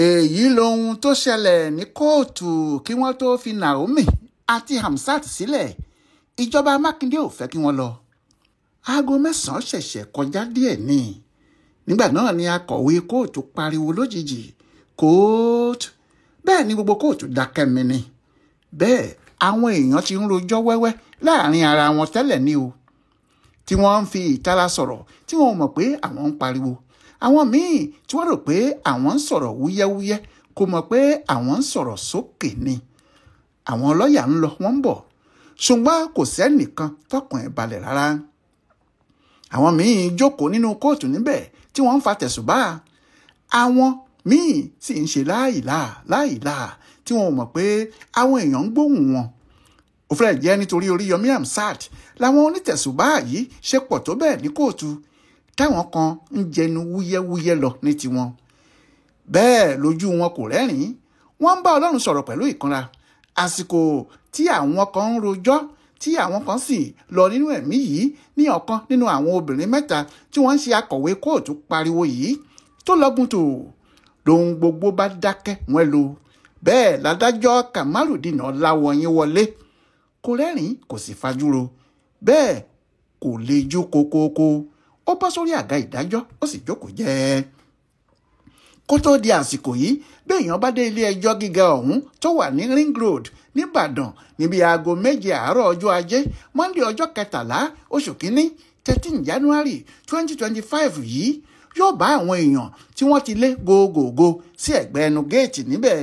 èyí lohun tó ṣẹlẹ̀ ní kóòtù kí wọ́n tó fi Naomi àti Hamzat sílẹ̀. Ìjọba Mákindé ò fẹ́ kí wọ́n lọ. Aago 9 ṣẹ̀ṣẹ̀ kọjá díẹ̀ ni. Nígbà náà ni akọ̀wé kóòtù pariwo lójijì, kóòtù. Bẹ́ẹ̀ ni gbogbo kóòtù dákẹ́ mi ni. Bẹ́ẹ̀ àwọn èèyàn ti ń rojọ́ wẹ́wẹ́ láàrin ara wọn tẹ́lẹ̀ ni o. Tí wọ́n ń fi ìtara sọ̀rọ̀ tí wọ́n mọ̀ pé àwọn ń pariwo. Àwọn míì tí wọ́n rò pé àwọn ń sọ̀rọ̀ wúyẹ́wúyẹ́ kò mọ̀ pé àwọn ń sọ̀rọ̀ sókè ni. Àwọn lọ́ọ̀yà ń lọ wọ́n ń bọ̀. Ṣùgbọ́n kò sẹ́nìkan tọkàn ẹ̀ balẹ̀ rárá. Àwọn míì jókòó nínú kóòtù níbẹ̀ tí wọ́n ń fa tẹ̀sùbá. Àwọn míì sì ń ṣe láìláà tí wọ́n mọ̀ pé àwọn èèyàn ń gbóhùn wọn. Ó fẹ́ jẹ́ nítorí Oríyọmí Hamzat làwọn onítẹ̀sùbá yìí ṣe pọ̀ tó bẹ́ẹ̀ ní kóòtù táwọn kan ń jẹnu wúyẹ́wúyẹ́ lọ ní tiwọn. Bẹ́ẹ̀ lójú wọn kò rẹ́rìn-ín. Wọ́n ń bá Ọlọ́run sọ̀rọ̀ pẹ̀lú ìkanra. Àsìkò tí àwọn kan ń rojọ́ tí àwọn kan sì lọ nínú ẹ̀mí yìí ní ọ̀kan nínú àwọn obìnrin 3 tí wọ́n ń ṣe akọ̀wé kóòtù pariwo yìí tó lọ́gùn tó lóhun gbogbo bá dákẹ́ wọ́n lò. Bẹ́ẹ̀ ládájọ́ Kamarudeen Ọláwọyìn wọlé. Kò rẹ́rìn-ín kò sì fajúro. Bẹ́ẹ̀ kò lè jó kókókó. Ó bọ́ sórí àga ìdájọ́ ó sì jókòó jẹ́. Kó tó di àsìkò yìí béèyàn bá dé ilé ẹjọ́ gíga ọ̀hún tó wà ní Ring Road nìbàdàn níbi aago 7 àárọ̀ ọjọ́ ajé Monday ọjọ́ 13 oṣù kínní 13 January 2025 yìí yóò bá àwọn èèyàn tí wọ́n ti lé gògògò sí ẹ̀gbẹ́ ẹnu géètì níbẹ̀.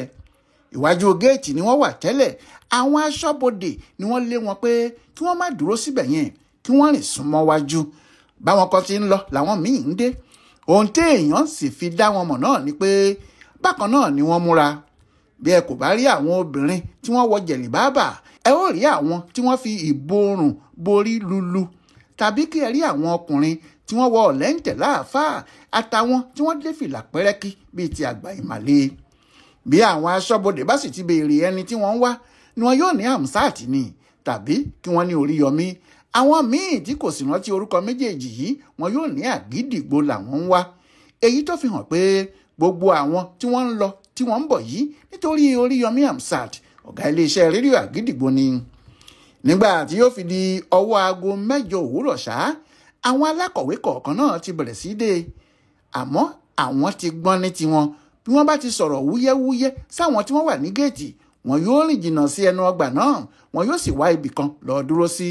Ìwájú géètì ni wọ́n wà tẹ́lẹ̀. Àwọn aṣọ́bodè ni wọ́n lé wọn pé kí wọ́n má dúró síbẹ̀ yẹn kí wọ́n rìn súnmọ́ wájú. Báwọn kan ti ń lọ làwọn míì ń dé. Ohun tí èèyàn sì fi dá wọn mọ̀ náà ni pé bákan náà ni wọ́n múra. Bí ẹ kò bá rí àwọn obìnrin tí wọ́n wọ jẹ̀lìbáàbà, ẹ ó rí àwọn tí wọ́n fi ìborùn borí lulu. Tàbí kí ẹ rí àwọn ọkùnrin tí wọ́n wọ ọ̀lẹ́ǹtẹ̀ láàfáà àtàwọn tí wọ́n dé fìlà pẹ́rẹ́kí bíi ti àgbà ìmàle. Bí àwọn aṣọ́bodè bá sì ti béèrè ẹni tí wọ́n ń wá ni wọn yóò ní Hamzat ni tàbí kí wọ́n ní Oríyọmí. Àwọn míì tí kò sì rántí orúkọ méjèèjì yìí wọn yóò ní Àgídìgbò làwọn ń wá. Èyí tó fi hàn pé gbogbo àwọn tí wọ́n ń lọ tí wọ́n ń bọ̀ yìí nítorí Oríyọmí Hamzat ọ̀gá iléeṣẹ́ rédíò Àgídìgbò ni. Nígbà tí yóò fi di ọwọ́ aago 8 òwúrọ̀ ṣáá àwọn alákọ̀wé kọ̀ọ̀kan náà ti bẹ̀rẹ̀ sí dé. Àmọ́ àwọn ti gbọ́n ní tiwọn. Bí wọ́n bá ti sọ̀rọ̀ wúyẹ́wúyẹ́ sáwọn tí wọ́n wà ní géètì wọn yóò rìn jìnnà sí ẹnu ọgbà náà wọn yóò sì wá ibì kan lọ dúró sí.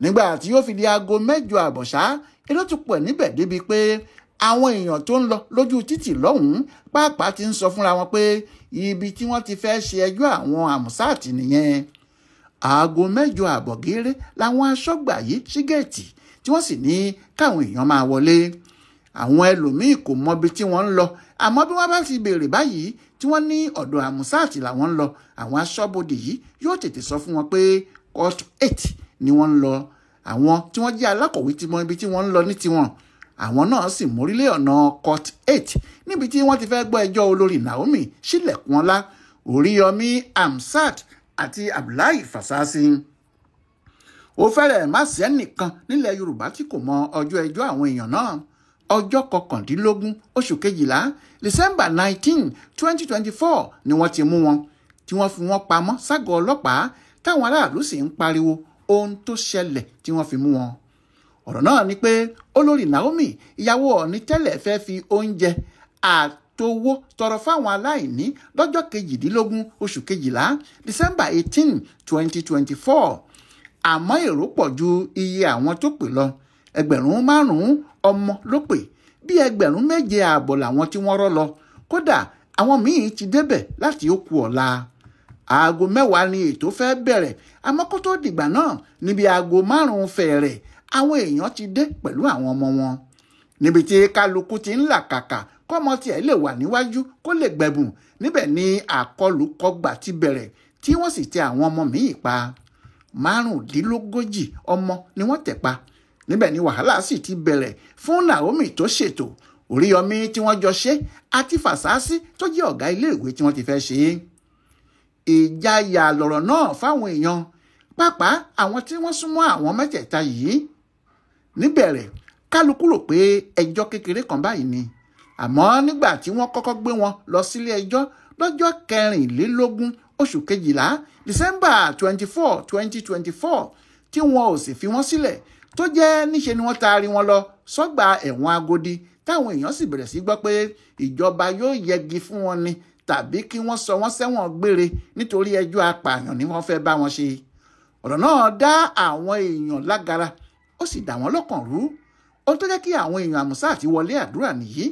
Nígbà tí yóò fi di aago 8 àbọ̀ ṣáá èrò tún pọ̀ níbẹ̀ débi pé àwọn èèyàn tó ń lọ lójú títì lọ́hùn-ún pàápàá ti ń sọ fúnra wọn pé ibi tí wọ́n ti fẹ́ ṣe ẹjọ́ àwọn Hamzat nìyẹn. Aago 8 àbọ̀ géré làwọn aṣọ́gbà yìí ṣí géètì tí wọ́n sì ní káwọn èèyàn máa wọlé. Àwọn ẹlòmíì kò mọ ibi tí wọ́n ń lọ àmọ́ bí wọ́n bá ti béèrè báyìí tí wọ́n ní ọ̀dọ̀ Hamzat làwọn ń lọ àwọn aṣọ́bodè yìí yóò tètè sọ fún wọn pé court 8 ni wọ́n ń lọ. Àwọn tí wọ́n jẹ́ alákọ̀wé ti mọ ibi tí wọ́n ń lọ ní tiwọn. Àwọn náà sì mórílé ọ̀nà court 8 níbi tí wọ́n ti fẹ́ gbọ́ ẹjọ́ olórí Naomi Sílẹ̀kùnọlá, Oríyọmí Hamzat àti Abdullahi Fasasi. Ó fẹ́rẹ̀ má sí ẹnìkan nílẹ̀ Yorùbá tí kò mọ ọjọ́ ẹjọ́ àwọn èèyàn náà. Ọjọ́ 19 oṣù kejìlá December 19, 2024 ni wọ́n ti mú wọn tí wọ́n fi wọ́n pamọ́ ságọ́ ọlọ́pàá táwọn aráàlú sì ń pariwo ohun tó ṣẹlẹ̀ tí wọ́n fi mú wọn. Ọ̀rọ̀ náà ni pé olórí Naomi ìyàwó Ọọ̀ni tẹ́lẹ̀ fẹ́ fi oúnjẹ àtowó tọrọ fáwọn aláìní lọ́jọ́ 22 oṣù kejìlá December 18, 2024. Àmọ́ èrò pọ̀ ju iye àwọn tó pè lọ. 5,000 ọmọ ló pè bí 7,000 ààbọ̀ làwọn tí wọ́n rọ́ lọ. Kódà àwọn míì ti débẹ̀ láti òkú ọ̀la. Aago 10 ni ètò fẹ́ bẹ̀rẹ̀ àmọ́ kó tó dìgbà náà níbi aago 5 fẹ̀rẹ̀ àwọn èèyàn ti dé pẹ̀lú àwọn ọmọ wọn. Níbi tí kálukú ti ń làkàkà kọ́mọ tiẹ̀ lè wà níwájú kó lè gbẹ̀bùn níbẹ̀ ni àkọlùkọgbà ti bẹ̀rẹ̀ tí wọ́n sì tẹ àwọn ọmọ míì pa. 45 ọmọ ni wọ́n tẹ̀ pa. Níbẹ̀ ni wàhálà sì ti bẹ̀rẹ̀ fún Naomi tó ṣètò, Oríyọmí tí wọ́n jọ ṣe àti Fasasi tó jẹ́ ọ̀gá iléèwé tí wọ́n ti fẹ́ ṣe é. Ìjayà lọ̀rọ̀ náà fáwọn èèyàn pàápàá àwọn tí wọ́n súnmọ́ àwọn mẹ́tẹ̀ẹ̀ta yìí. Níbẹ̀rẹ̀ kálukú rò pé ẹjọ́ kékeré kan báyìí ni àmọ́ nígbà tí wọ́n kọ́kọ́ gbé wọn lọ sílé ẹjọ́ lọ́jọ́ 24 oṣù kejìlá December 24, 2024 tí wọn ò sì fi wọ́n sílẹ̀ tó jẹ́ níṣe ni wọ́n taari wọn lọ sọ́gbà ẹ̀wọ̀n Agodi táwọn èèyàn sì bẹ̀rẹ̀ sí gbọ́ pé ìjọba yóò yẹgi fún wọn ni tàbí kí wọ́n sọ wọ́n sẹ́wọ̀n gbére nítorí ẹjọ́ apààyàn ni wọ́n fẹ́ bá wọn ṣe. ọ̀rọ̀ náà dá àwọn èèyàn lágara ó sì dà wọ́n lọ́kàn rú. ó tó jẹ́ kí àwọn èèyàn Àmúsàt wọlé àdúrà nìyí.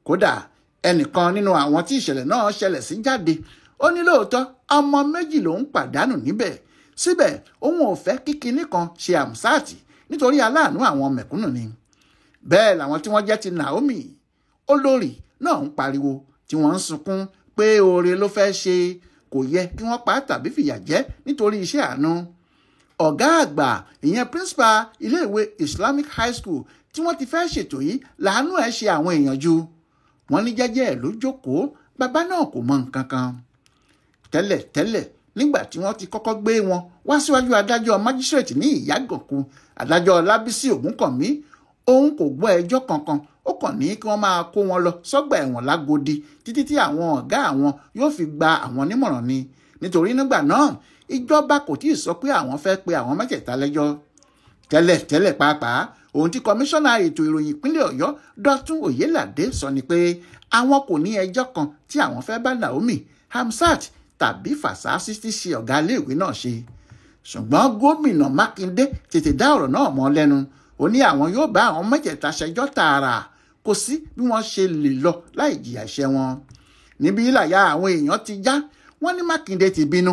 kódà ẹnìkan nínú àwọn tí ìṣẹ̀lẹ̀ náà ṣẹlẹ̀ sí jáde ó ní lóòótọ́ ọmọ méjì lòún pàdánù níbẹ̀ síbẹ̀ òun ò fẹ́ kí kinní kan ṣe Àmúsàt nítorí aláàánú àwọn mẹ̀kúnnù ni. bẹ́ẹ̀ làwọn tí wọ́n jẹ́ ti Naomi olórí náà ń pariwo tí wọ́n ń sunkún pé oore ló fẹ́ ṣe kò yẹ kí wọ́n pa tàbí fìyà jẹ nítorí iṣẹ́ àánú. ọ̀gá àgbà ìyẹn principal iléèwé Islamic High School tí wọ́n ti fẹ́ ṣètò yìí làánú ẹ̀ ṣe àwọn èèyàn jù. wọ́n ní jẹ́jẹ́ ẹ̀ ló jókòó bàbá náà kò mọ nǹkan kan. tẹ́lẹ̀ nígbà tí wọ́n ti kọ́kọ́ gbé wọn wá síwájú adájọ́ májísírèètì ní Ìyágànkù adájọ́ Lábísí Ògúnkànmí òun kò gbọ́ ẹjọ́ kankan ó kàn ní kí wọ́n máa kó wọn lọ sọ́gbà ẹ̀wọ̀n l'Ágòdì títí tí àwọn ọ̀gá àwọn yóò fi gba àwọn nímọ̀ràn ni nítorí nígbà náà ìjọba kò tíì sọ pé àwọn fẹ́ pe àwọn mẹ́tẹ̀ẹ̀ta lẹ́jọ́. tẹ́lẹ̀ pàápàá ohun tí kọmíṣánná ètò ìròyìn ìpínlẹ̀ Ọ̀yọ́ Dọ̀tun Oyèládé sọ ni pé àwọn kò ní ẹjọ́ kan tí àwọn fẹ́ bá Naomi Hamsat tàbí Fàsásí tí ṣe ọ̀gá iléèwé náà ṣe. ṣùgbọ́n gómìnà Mákindé tètè dá ọ̀rọ̀ náà mọ́ lẹ́nu ó ní àwọn yóò bá àwọn mẹ́tẹ̀ẹ̀ta ṣẹjọ́ tààrà kò sí bí wọ́n ṣe lè lọ láì jìyà ẹ̀ṣẹ̀ wọn. níbi ìlàyà àwọn èèyàn ti já wọ́n ní Mákindé ti bínú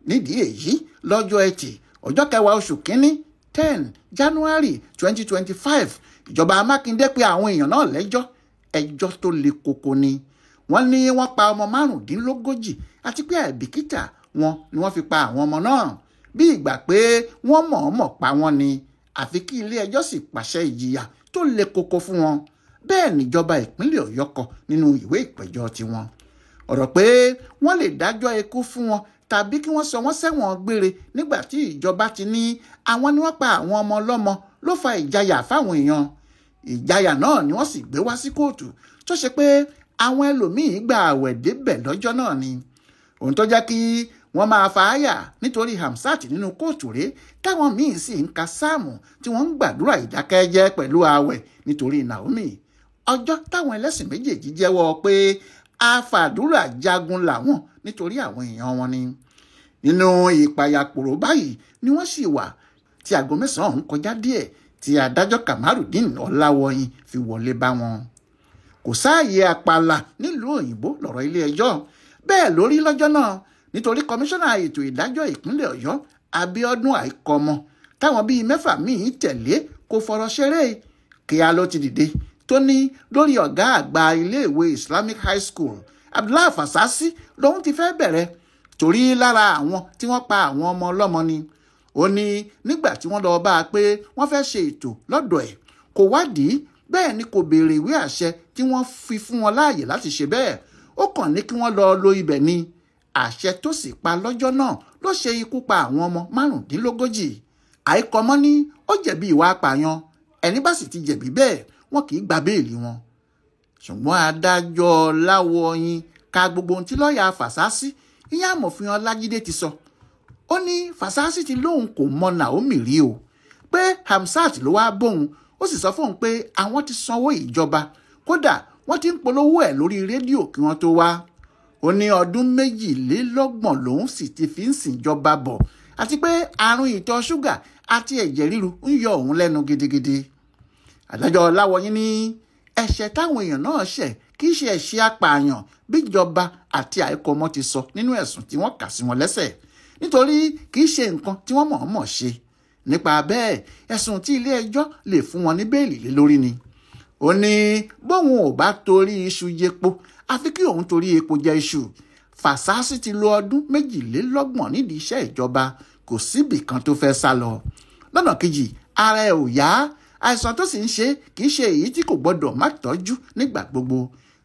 nídìí èyí lọ́jọ́ Ẹtì ọjọ́ 10 oṣù kínní 10 January 2025 ìjọba Mákindé pè àwọn èèyàn náà lẹ́jọ́ ẹjọ́ tó le koko ni. wọ́n ní wọ́n pa ọmọ 45 àti pé àìbìkítà wọn ni wọ́n fi pa àwọn ọmọ náà bí ìgbà pé wọ́n mọ̀ọ́mọ̀ pa wọ́n ni àfi kí ilé ẹjọ́ sì pàṣẹ ìjìyà tó le koko fún wọn. bẹ́ẹ̀ níjọba ìpínlẹ̀ Ọ̀yọ́ kọ nínú ìwé ìpẹ̀jọ́ tiwọn. ọ̀rọ̀ pé wọ́n lè dájọ́ ikú fún wọn tàbí kí wọ́n sọ wọ́n sẹ́wọ̀n gbére nígbà tí ìjọba ti ní àwọn ni wọ́n pa àwọn ọmọ ọlọ́mọ ló fa ìjayà fáwọn èèyàn. ìjayà náà ni wọ́n sì gbé wá sí kóòtù tó ṣe pé àwọn ẹlòmíín gba àwẹ̀ débẹ̀ lọ́jọ́ náà ni. ohun tó jẹ́ kí wọ́n máa fa àyà nítorí Hamsat nínú kóòtù rẹ̀ táwọn míín sì ń ka sáàmù tí wọ́n ń gbàdúrà ìdákẹ́jẹ́ pẹ̀lú àwẹ̀ nítorí Naomi. ọjọ́ táwọn ẹlẹ́sìn méjèèjì jẹ́wọ́ pé afàdúrà jagun làwọn nítorí àwọn èèyàn wọn ni. nínú ìpayàpòrò báyìí ni wọ́n sì wà tí aago 9 ọ̀hún kọjá díẹ̀ tí adájọ́ Kamarudeen Ọláwọyìn fi wọlé bá wọn. kò sáàyè àpàlà nílùú òyìnbó lọ̀rọ̀ ilé ẹjọ́ bẹ́ẹ̀ lórí lọ́jọ́ náà nítorí kọmíṣánná ètò ìdájọ́ ìpínlẹ̀ Ọ̀yọ́ Abíọ́dún Àìkọmọ táwọn bíi 6 míì tẹ̀lé kò fọ̀rọ̀ ṣeré kíá ló ti dìde tó ní lórí ọ̀gá àgbà iléèwé Islamic High School Abdullahi Fàsásí lòun ti fẹ́ bẹ̀rẹ̀ torí lára àwọn tí wọ́n pa àwọn ọmọ ọlọ́mọ ni. ó ní nígbà tí wọ́n lọ bá a pé wọ́n fẹ́ ṣe ètò lọ́dọ̀ ẹ̀ kò wádìí bẹ́ẹ̀ ni kò béèrè ìwé àṣẹ tí wọ́n fi fún wọn láàyè láti ṣe bẹ́ẹ̀ ó kàn ní kí wọ́n lọ lo ibẹ̀ ni. àṣẹ tó sì pa lọ́jọ́ náà ló ṣe ikú pa àwọn ọmọ 45. Àìkọmọ ní ó jẹ̀bi ìwà apààyàn ẹni bá sì ti jẹ̀bi bẹ́ẹ̀ wọn kì í gba béèlì wọn. ṣùgbọ́n adájọ́ Láwọyìn ka gbogbo ohun tí lọ́ọ̀yà Fàsásí ìyẹn amòfin Ọlájídé ti sọ. ó ní Fàsásí ti lóun kò mọ Naomi rí o pé Hamsat ló wá bóun ó sì sọ fóun pé àwọn ti sanwó ìjọba kódà wọ́n ti ń polówó ẹ̀ lórí rédíò kí wọ́n tó wá. ó ní ọdún 22 lòun sì ti fi ń sìnjọba bọ̀ àti pé àrùn ìtọ̀ ṣúgà àti ẹ̀jẹ̀ ríru ń yọ òun lẹ́nu gidigidi. adájọ́ Láwọyìn ní ẹ̀ṣẹ̀ táwọn èèyàn náà ṣẹ̀ kì í ṣe ẹ̀ṣẹ̀ apààyàn bíjọba àti Àìkọmọ ti sọ nínú ẹ̀sùn tí wọ́n kà sí wọn lẹ́sẹ̀ nítorí kì í ṣe nǹkan tí wọ́n mọ̀ọ́mọ̀ ṣe. nípa bẹ́ẹ̀ ẹ̀sùn tí ilé ẹjọ́ lè fún wọn ní bẹ́ẹ̀lì lé lórí ni. ó ní bóun ò bá torí iṣu jẹpo àfi kí òun torí epo jẹ iṣu. Fàsásí ti lo ọdún 22 nídìí iṣẹ́ ìjọba kò síbì kan tó fẹ́ sá lọ. lọ́nà kejì ara ẹ̀ ò yá àìsàn tó sì ń ṣe kì í ṣe èyí tí kò gbọdọ̀ má tọ́jú nígbà gbogbo.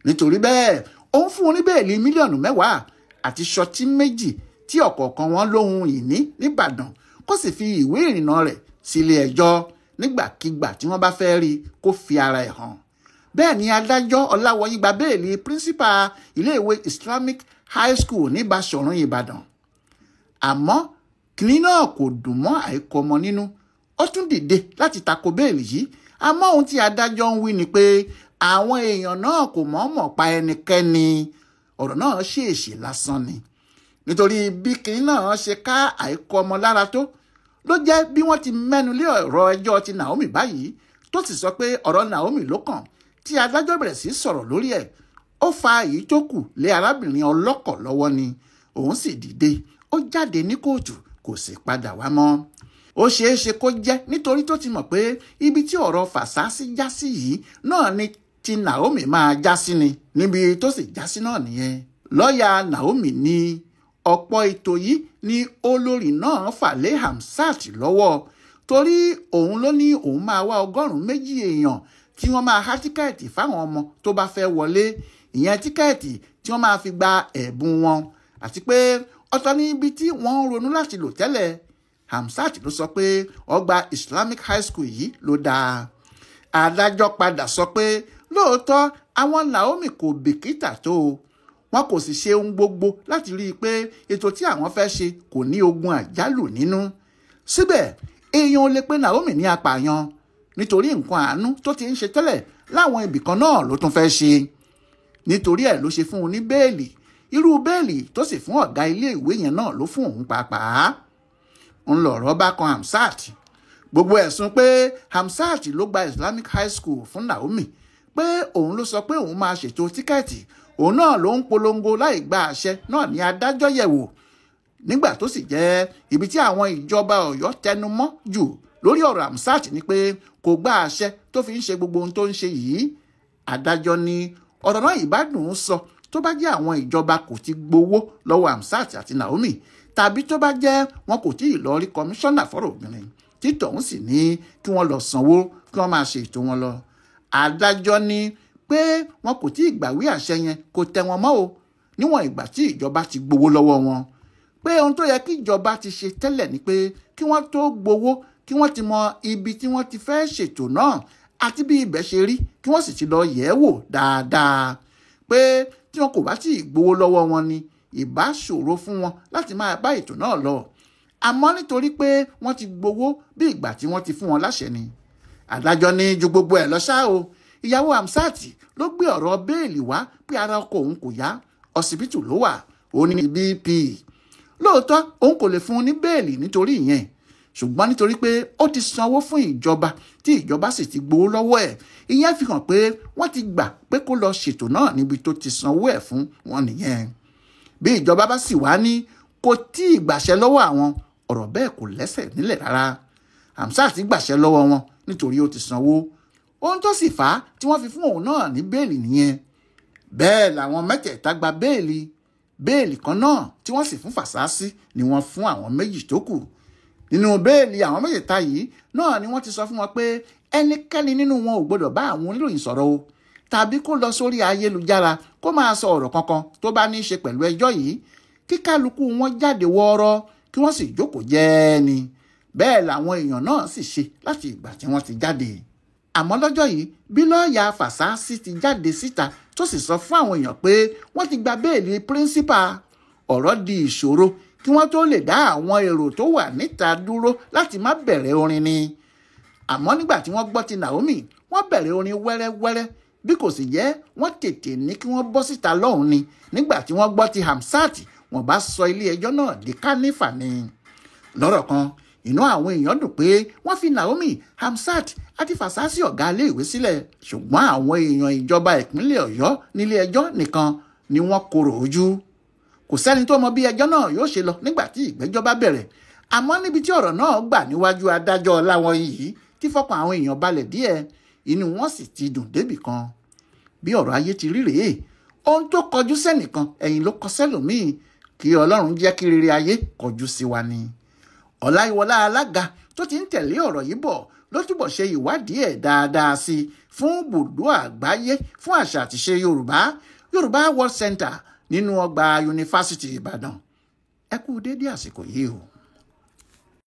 nítorí bẹ́ẹ̀ òun fún un ní bẹ́ẹ̀lì mílíọ̀nù 10 àti ṣọtí 2 tí ọ̀kọ̀ọ̀kan wọn lóhun ìní nìbàdàn kó sì fi ìwé ìrìnnà rẹ̀ sílé ẹjọ́ nígbàkigbà tí wọ́n bá fẹ́ rí kó fi ara ẹ̀ hàn. bẹ́ẹ̀ ni adájọ́ Ọláwọyí gba béèlì principal iléèwé Islamic High School ní Báṣọ̀run Ìbàdàn. Àmọ́ kìnní náà kò dùn mọ́ àìkọ́mọ nínú, ó tún dìde láti tako béèlì yìí. Àmọ́ ohun tí adájọ́ ń wí ni pé àwọn èèyàn náà kò mọ̀ọ́mọ̀ pa ẹnikẹ́ni, ọ̀rọ̀ náà ṣèèṣì lásán ni. Nítorí bí kìnní náà ṣe ká àìkọ́mọ lára tó ló jẹ́ bí wọ́n ti mẹ́nu lé ọ̀rọ̀ ẹjọ́ ti Naomi báyìí, tó sì sọ pé ọ̀rọ̀ Naomi ló kàn, tí adájọ́ bẹ̀rẹ̀ sí sọ̀rọ̀ lórí ẹ̀. Ó fa èyí tó kù lé arábìnrin ọlọ́kọ̀ lọ́wọ́ ni, òun sì dìde, ó jáde ní kóòtù, kò sì padà wá mọ́. Ó ṣeé ṣe kó jẹ́ nítorí tó ti mọ̀ pé ibi tí ọ̀rọ̀ Fàsásí já sí yìí náà ni ti Naomi máa já sí ni, níbi tó sì já sí náà nìyẹn. Lọ́ọ̀yà Naomi ní ọ̀pọ̀ ètò yìí ni olórí náà fà lé Hamsat lọ́wọ́, torí òun ló ní òun máa wá 200 èèyàn tí wọ́n máa há tíkẹ́ẹ̀tì fáwọn ọmọ tó bá fẹ́ wọlé, ìyẹn tíkẹ́ẹ̀tì tí wọ́n máa fi gba ẹ̀bùn wọn, àti pé ọ̀tọ̀ ní ibi tí wọ́n ń ronú láti lò tẹ́lẹ̀. Hamsat ló sọ pé ọgbà Islamic High School yìí ló dáa. Adájọ́ padà sọ pé lóòótọ́ àwọn Naomi kò bìkítà tó, wọn kò sì ṣe ohun gbogbo láti rí i pé ètò tí àwọn fẹ́ ṣe kò ní ogun àjálù nínú. Síbẹ̀ èèyàn ò lè pe Naomi ní apààyàn, nítorí nǹkan àánú tó ti ń ṣe tẹ́lẹ̀ láwọn ibìkan náà ló tún fẹ́ ṣe. Nítorí ẹ̀ ló ṣe fún un ní béèlì, irú béèlì tó sì fún ọ̀gá ilé ìwé yẹn náà ló fún òun pàápàá. ń lọ̀rọ̀ bá kan Hamsat. Gbogbo ẹ̀sùn pé Hamsat ló gba Islamic High School fún Naomi, pé òun ló sọ pé òun máa ṣètò tíkẹ́ẹ̀tì, òun náà ló ń polongo láì gba àṣẹ náà ní adájọ́ yẹ̀wò, nígbà tó sì jẹ́ ibi tí àwọn ìjọba Ọ̀yọ́ tẹnu mọ́ jù lórí ọ̀rọ̀ Hamsat ni pé kò gba àṣẹ tó fi ń ṣe gbogbo ohun tó ń ṣe yìí. Adájọ́ ní ọ̀rọ̀ náà ìbádùn ún sọ tó bá jẹ́ àwọn ìjọba kò ti gbowó lọ́wọ́ Hamsat àti Naomi, tàbí tó bá jẹ́ wọn kò tí ì lọ rí kọmíṣánná fọ́rọ̀ obìnrin tí tọ̀hún sì ní kí wọ́n lọ sanwó kí wọ́n máa ṣe ètò wọn lọ. Adájọ́ ní pé wọn kò tí ì gbàwé àṣẹ yẹn kò tẹ́ wọn mọ́ o, níwọ̀n ìgbà tí ìjọba ti gbowó lọ́wọ́ wọn. Pé ohun tó yẹ kí ìjọba ti ṣe tẹ́lẹ̀ ni pé kí wọ́n tó gbowó kí wọ́n ti mọ ibi tí wọ́n ti fẹ́ ṣètò náà àti bí ibẹ̀ ṣe rí, kí wọ́n sì ti lọ yẹ̀ ẹ́ wò dáadáa. Pé tí wọn kò bá tí ì gbowó lọ́wọ́ wọn ni ìbá ṣòro fún wọn láti máa bá ètò náà lọ. Àmọ́ nítorí pé wọ́n ti gbowó bí ìgbà tí wọ́n ti fún wọn láṣẹ ni. Adájọ́ ní ju gbogbo ẹ̀ lọ ṣá o, ìyàwó Hamsat ló gbé ọ̀rọ̀ béèlì wá pé ara ọkọ òun kò yá, ọsibítù ló wà, ó ní BP. Lóòótọ́ òun kò lè fún un ní béèlì nítorí ìyẹn, ṣùgbọ́n nítorí pé ó ti sanwó fún ìjọba tí ìjọba sì ti gbowó lọ́wọ́ ẹ̀, ìyẹn fi hàn pé wọ́n ti gbà pé kó lọ ṣètò náà níbi tó ti sanwó ẹ̀ fún wọn nìyẹn. Bí ìjọba bá sì wá ní kò tí ì gbàṣẹ lọ́wọ́ àwọn, ọ̀rọ̀ bẹ́ẹ̀ kò lẹ́sẹ̀ nílẹ̀ rárá. Hamsat gbàṣẹ lọ́wọ́ wọn nítorí ó ti sanwó, ohun tó sì fà á tí wọ́n fi fún òun náà ní béèlì nìyẹn. Bẹ́ẹ̀ làwọn mẹ́tẹ̀ẹ̀ta gba béèlì kan náà tí wọ́n sì fún Fàsásí ni wọ́n fún àwọn méjì tó kù. Nínú béèlì àwọn mẹ́tẹ̀ẹ̀ta yìí náà ni wọ́n ti sọ fún wọn pé ẹnikẹ́ni nínú wọn ò gbọdọ̀ bá àwọn oníròyìn sọ̀rọ̀ o, tàbí kó lọ sórí ayélujára kó máa sọ ọ̀rọ̀ kankan tó bá ní í ṣe pẹ̀lú ẹjọ́ yìí, kí kálukú wọn jáde wọ́ọ́rọ́ kí wọ́n sì jókòó jẹ́ẹ́ ni. Bẹ́ẹ̀ làwọn èèyàn náà sì ṣe láti ìgbà tí wọ́n ti jáde. Àmọ́ lọ́jọ́ yìí bí lọ́ọ̀yà Fàsásí ti jáde síta tó sì sọ fún àwọn èèyàn pé wọ́n ti gba béèlì píríncípà, ọ̀rọ̀ di ìṣòro kí wọ́n tó lè dá àwọn èrò tó wà níta dúró láti má bẹ̀rẹ̀ orin ni. Àmọ́ nígbà tí wọ́n gbọ́ ti Naomi, wọ́n bẹ̀rẹ̀ orin wẹ́rẹ́wẹ́rẹ́, bí kò sì jẹ́ wọ́n tètè ní kí wọ́n bọ́ síta lọ́hùn ni. Nígbà tí wọ́n gbọ́ ti Hamsat, wọ́n bá sọ ilé ẹjọ́ náà di kánífà ni. Lọ́rọ̀ kan inú àwọn èèyàn dùn pé wọ́n fi Naomi, Hamsat àti Fàsásí ọ̀gá ilé ìwé sílẹ̀, ṣùgbọ́n àwọn èèyàn ìjọba ìpínlẹ̀ Ọ̀yọ́ nílé ẹjọ́ nìkan ni wọ́n korò ojú. Kò sẹ́ni tó mọ bí ẹjọ́ náà yóò ṣe lọ nígbà tí ìgbẹ́jọ́ bá bẹ̀rẹ̀. Àmọ́ níbi tí ọ̀rọ̀ náà gbà níwájú adájọ́ Ọláwọyí yìí tí fọkàn àwọn èèyàn balẹ̀ díẹ̀, inú wọn sì ti dùn débì kan. Bí ọ̀rọ̀ ayé ti rí rèé, ohun tó kọjú sẹ́nìkan ẹ̀yìn ló kọ sẹ́lòmíì, kí Ọlọ́run jẹ́ kí rere ayé kọjú sí wa ni. Ọláyíwọlá alága tó ti ń tẹ̀lé ọ̀rọ̀ yìí bọ̀ ló túbọ̀ ṣe ìwádìí ẹ̀ dáadáa sí i fún Bùdó Àgbáyé fún àṣà àtìṣe Yorùbá World Center nínú ọgbà Yunifásítì Ìbàdàn. Ẹ kú dédé àsìkò yìí o.